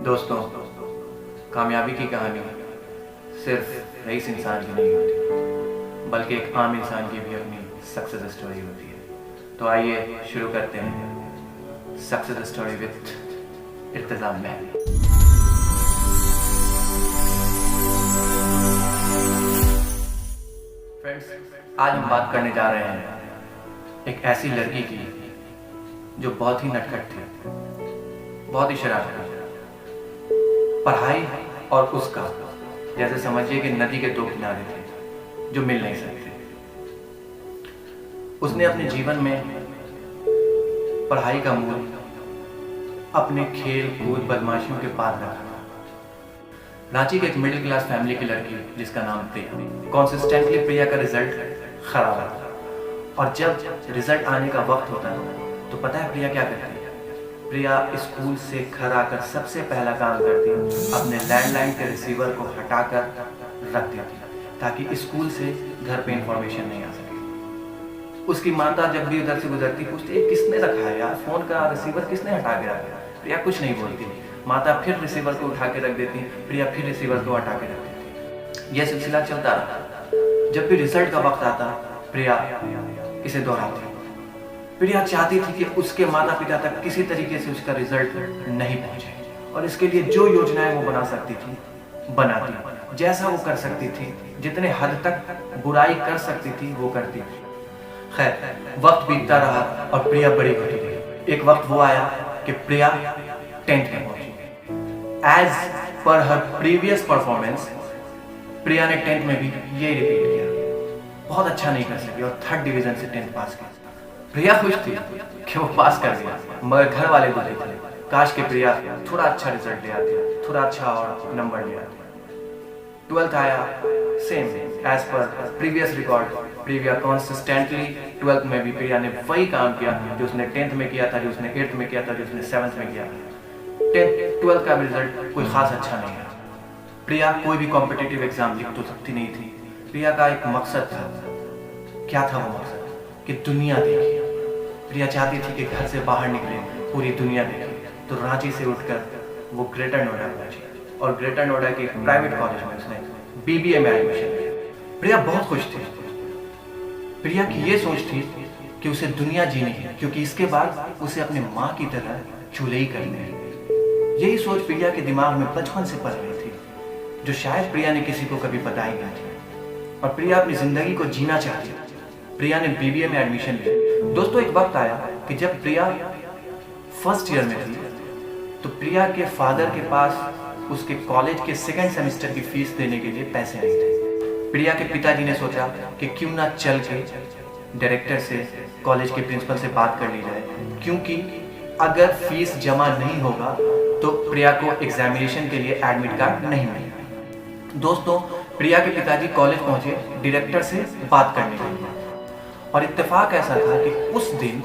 दोस्तों, कामयाबी की कहानी सिर्फ रईस इंसान की नहीं होती, बल्कि एक आम इंसान की भी अपनी सक्सेस स्टोरी होती है। तो आइए शुरू करते हैं success story with इर्तिज़ाम Mahal. Friends, आज हम बात करने जा रहे हैं एक ऐसी लड़की की जो बहुत ही नटखट थी, बहुत ही शरारती। पढ़ाई और उसका जैसे समझिए कि नदी के दो किनारे थे जो मिल नहीं सकते। उसने अपने जीवन में पढ़ाई का मूल अपने खेल कूद बदमाशियों के पार रखा। रांची के एक मिडिल क्लास फैमिली की लड़की जिसका नाम प्रिया। कॉन्सिस्टेंटली प्रिया का रिजल्ट खराब आता, और जब रिजल्ट आने का वक्त होता है तो पता है प्रिया क्या करती है? प्रिया स्कूल से घर आकर सबसे पहला काम करती है, अपने लैंडलाइन के रिसीवर को हटाकर रख देती है ताकि स्कूल से घर पे इंफॉर्मेशन नहीं आ सके। उसकी माता जब भी उधर से गुजरती पूछती, किसने रखा है यार, फोन का रिसीवर किसने हटा के रखा? प्रिया कुछ नहीं बोलती। माता फिर रिसीवर को उठा के रख देती, प्रिया फिर रिसीवर को हटा के रख देती। यह सिलसिला चलता रहा। जब भी रिजल्ट का वक्त आता, प्रिया इसे दोहराती। प्रिया चाहती थी कि उसके माता पिता तक किसी तरीके से उसका रिजल्ट नहीं पहुंचे, और इसके लिए जो योजनाएं वो बना सकती थी बनाती, जैसा वो कर सकती थी, जितने हद तक बुराई कर सकती थी वो करती। खैर, वक्त बीतता रहा और प्रिया बड़ी होती गई। एक वक्त वो आया कि प्रिया 10th में पहुंची। एज पर हर प्रीवियस परफॉर्मेंस, प्रिया ने 10th में भी ये रिपीट किया। बहुत अच्छा नहीं कर सकी और 3rd डिवीजन से 10th पास किया। प्रिया खुश थी कि वो पास कर गया, मगर घर वाले दुखी थे। काश के प्रिया थोड़ा अच्छा रिजल्ट ले आती, थोड़ा अच्छा और नंबर ले आती। 12th आया, सेम एज पर previous record. Priya consistently 12th में भी प्रिया ने वही काम किया जो उसने 10th में किया था, जो उसने 8th में किया था, जो उसने 7th में किया था। 10th 12th का रिजल्ट कोई खास अच्छा नहीं है। प्रिया कोई भी कॉम्पिटिटिव एग्जाम लिख तो सकती नहीं थी। प्रिया का एक मकसद था। क्या था वो मकसद? कि दुनिया देखी। प्रिया चाहती थी कि घर से बाहर निकले, पूरी दुनिया देखे। तो रांची से उठकर वो ग्रेटर नोएडा पहुंची, और ग्रेटर नोएडा के एक प्राइवेट कॉलेज में उसने BBA में एडमिशन लिया। प्रिया बहुत खुश थी। प्रिया की ये सोच थी कि उसे दुनिया जीनी है, क्योंकि इसके बाद उसे अपने माँ की तरह चूल्हे करनी है। यही सोच प्रिया के दिमाग में बचपन से पल रही थी, जो शायद प्रिया ने किसी को कभी बताई नहीं थी। और प्रिया अपनी जिंदगी को जीना चाहती थी। प्रिया ने BBA में एडमिशन लिया। दोस्तों, एक वक्त आया कि जब प्रिया 1st ईयर में थी तो प्रिया के फादर के पास उसके कॉलेज के 2nd सेमेस्टर की फीस देने के लिए पैसे नहीं थे। प्रिया के पिताजी ने सोचा कि क्यों ना चल के डायरेक्टर से, कॉलेज के प्रिंसिपल से बात कर ली जाए, क्योंकि अगर फीस जमा नहीं होगा तो प्रिया को एग्जामिनेशन के लिए एडमिट कार्ड नहीं मिलेगा। दोस्तों, प्रिया के पिताजी कॉलेज पहुंचे डायरेक्टर से बात करने के लिए, और इत्तेफाक ऐसा था कि उस दिन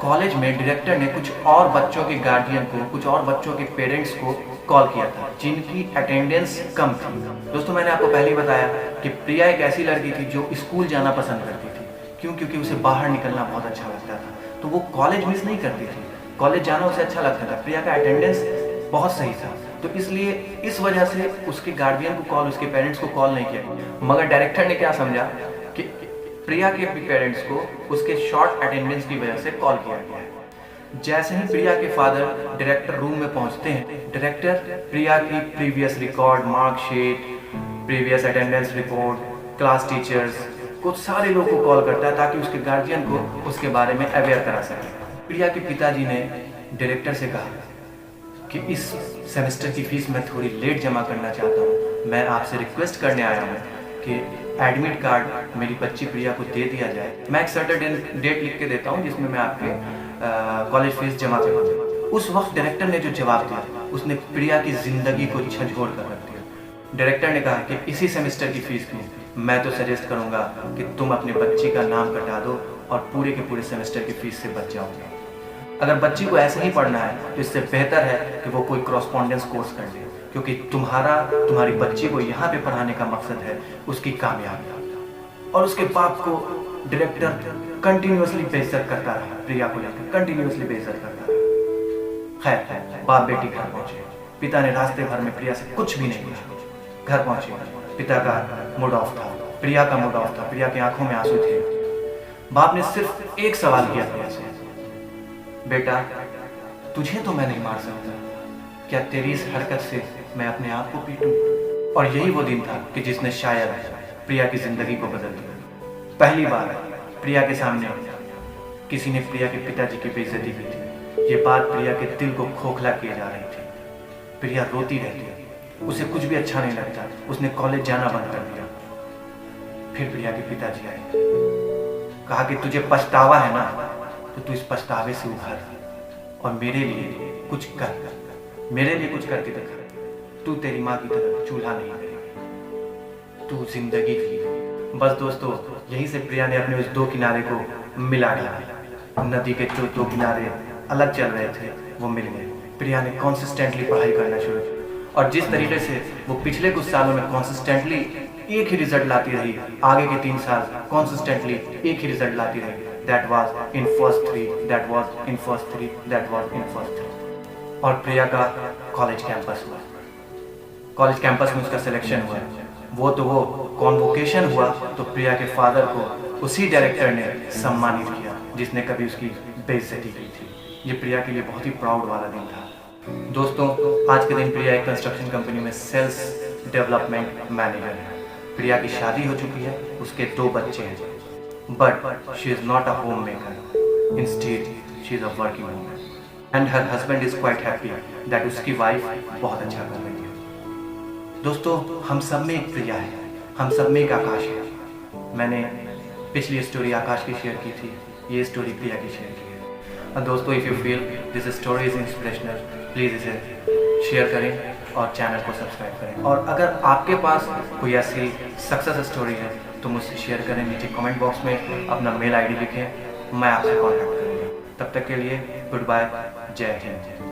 कॉलेज में डायरेक्टर ने कुछ और बच्चों के गार्डियन को, कुछ और बच्चों के पेरेंट्स को कॉल किया था जिनकी अटेंडेंस कम थी। दोस्तों, मैंने आपको पहले ही बताया कि प्रिया एक ऐसी लड़की थी जो स्कूल जाना पसंद करती थी। क्यों? क्योंकि उसे बाहर निकलना बहुत अच्छा लगता था, तो वो कॉलेज मिस नहीं करती थी। कॉलेज जाना उसे अच्छा लगता था। प्रिया का अटेंडेंस बहुत सही था, तो इसलिए इस वजह से उसके गार्डियन को कॉल, उसके पेरेंट्स को कॉल नहीं किया। मगर डायरेक्टर ने क्या समझा कि प्रिया के पेरेंट्स को उसके शॉर्ट अटेंडेंस की वजह से कॉल किया गया है। जैसे ही प्रिया के फादर डायरेक्टर रूम में पहुंचते हैं, डायरेक्टर प्रिया की previous record, marksheet, previous attendance report, class teachers, कुछ सारे लोगों को कॉल करता है ताकि उसके गार्जियन को उसके बारे में अवेयर करा सके। प्रिया के पिताजी ने डायरेक्टर से कहा कि इस सेमेस्टर की फीस मैं थोड़ी लेट जमा करना चाहता हूँ। मैं आपसे रिक्वेस्ट करने आया हूँ कि एडमिट कार्ड मेरी बच्ची प्रिया को दे दिया जाए। मैं एक सर्टेन डेट लिख के देता हूँ जिसमें मैं आपके कॉलेज फीस जमा करूँगा। उस वक्त डायरेक्टर ने जो जवाब दिया, उसने प्रिया की जिंदगी को झंझोड़ कर रख दिया। डायरेक्टर ने कहा कि इसी सेमेस्टर की फीस में मैं तो सजेस्ट करूँगा कि तुम अपने बच्ची का नाम कटा दो और पूरे के पूरे सेमेस्टर की फीस से बच जाओगे। अगर बच्ची को ऐसे ही पढ़ना है तो इससे बेहतर है कि वो कोई कॉरेस्पॉन्डेंस कोर्स कर ले, क्योंकि तुम्हारी बच्ची को यहाँ पे पढ़ाने का मकसद है उसकी कामयाबी। और उसके बाप को डायरेक्टर कंटिन्यूअसली बेइज्जत करता रहा, प्रिया को लेकर कंटिन्यूअसली बेइज्जत करता रहा। खैर, बाप बेटी घर पहुंचे। पिता ने रास्ते भर में प्रिया से कुछ भी नहीं पूछा। घर पहुंचे, पिता का मूड ऑफ था, प्रिया का मूड ऑफ था, प्रिया की आंखों में आंसू थे। बाप ने सिर्फ एक सवाल किया प्रिया से, बेटा तुझे तो मैं नहीं मार सकता, क्या तेरी इस हरकत से मैं अपने आप को पीटूं? और यही वो दिन था कि जिसने शायद प्रिया की जिंदगी को बदल दिया। पहली बार प्रिया के सामने किसी ने प्रिया के पिताजी की बेइज्जती की थी। ये बात प्रिया के दिल को खोखला किए जा रही थी। प्रिया रोती रहती, उसे कुछ भी अच्छा नहीं लगता। उसने कॉलेज जाना बंद कर दिया। फिर प्रिया के पिताजी आए, कहा कि तुझे पछतावा है ना, तो तू इस पछतावे से उभर और मेरे लिए कुछ कर, मेरे लिए कुछ करके दिखा। तू तेरी माँ की तरह चूल्हा नहीं करेगी, तू जिंदगी जी। बस दोस्तों, यहीं से प्रिया ने अपने उस दो किनारे को मिला दिया। नदी के जो दो किनारे अलग चल रहे थे वो मिल गए। प्रिया ने कॉन्सिस्टेंटली पढ़ाई करना शुरू की और जिस तरीके से वो पिछले कुछ सालों में कॉन्सिस्टेंटली एक ही रिजल्ट लाती रही, आगे के 3 साल कॉन्सिस्टेंटली एक ही रिजल्ट लाती रही। That was in first 3, that was in first 3, that was in first 3। और प्रिया का कॉलेज कैंपस हुआ। कॉलेज कैंपस में उसका सिलेक्शन हुआ। वो कॉन्वोकेशन हुआ तो प्रिया के फादर को उसी डायरेक्टर ने सम्मानित किया जिसने कभी उसकी बेइज्जती की थी। ये प्रिया के लिए बहुत ही प्राउड वाला दिन था। दोस्तों, आज के दिन प्रिया एक कंस्ट्रक्शन कंपनी में सेल्स डेवलपमेंट मैनेजर है। प्रिया की शादी हो चुकी है, उसके 2 बच्चे हैं, but she is not a home maker, instead she is a working woman and her husband is quite happy that उसकी वाइफ बहुत अच्छा कर रही है। दोस्तों, हम सब में एक प्रिया है, हम सब में एक आकाश है। मैंने पिछली स्टोरी आकाश की शेयर की थी, ये स्टोरी प्रिया की शेयर की है। और दोस्तों, if you feel this story is inspirational, please इसे शेयर करें और चैनल को सब्सक्राइब करें। और अगर आपके पास कोई ऐसी सक्सेस स्टोरी है तो मुझसे शेयर करें। नीचे कमेंट बॉक्स में अपना मेल ID लिखें, मैं आपसे कॉन्टैक्ट करूँगा। तब तक के लिए गुड बाय, जय हिंद।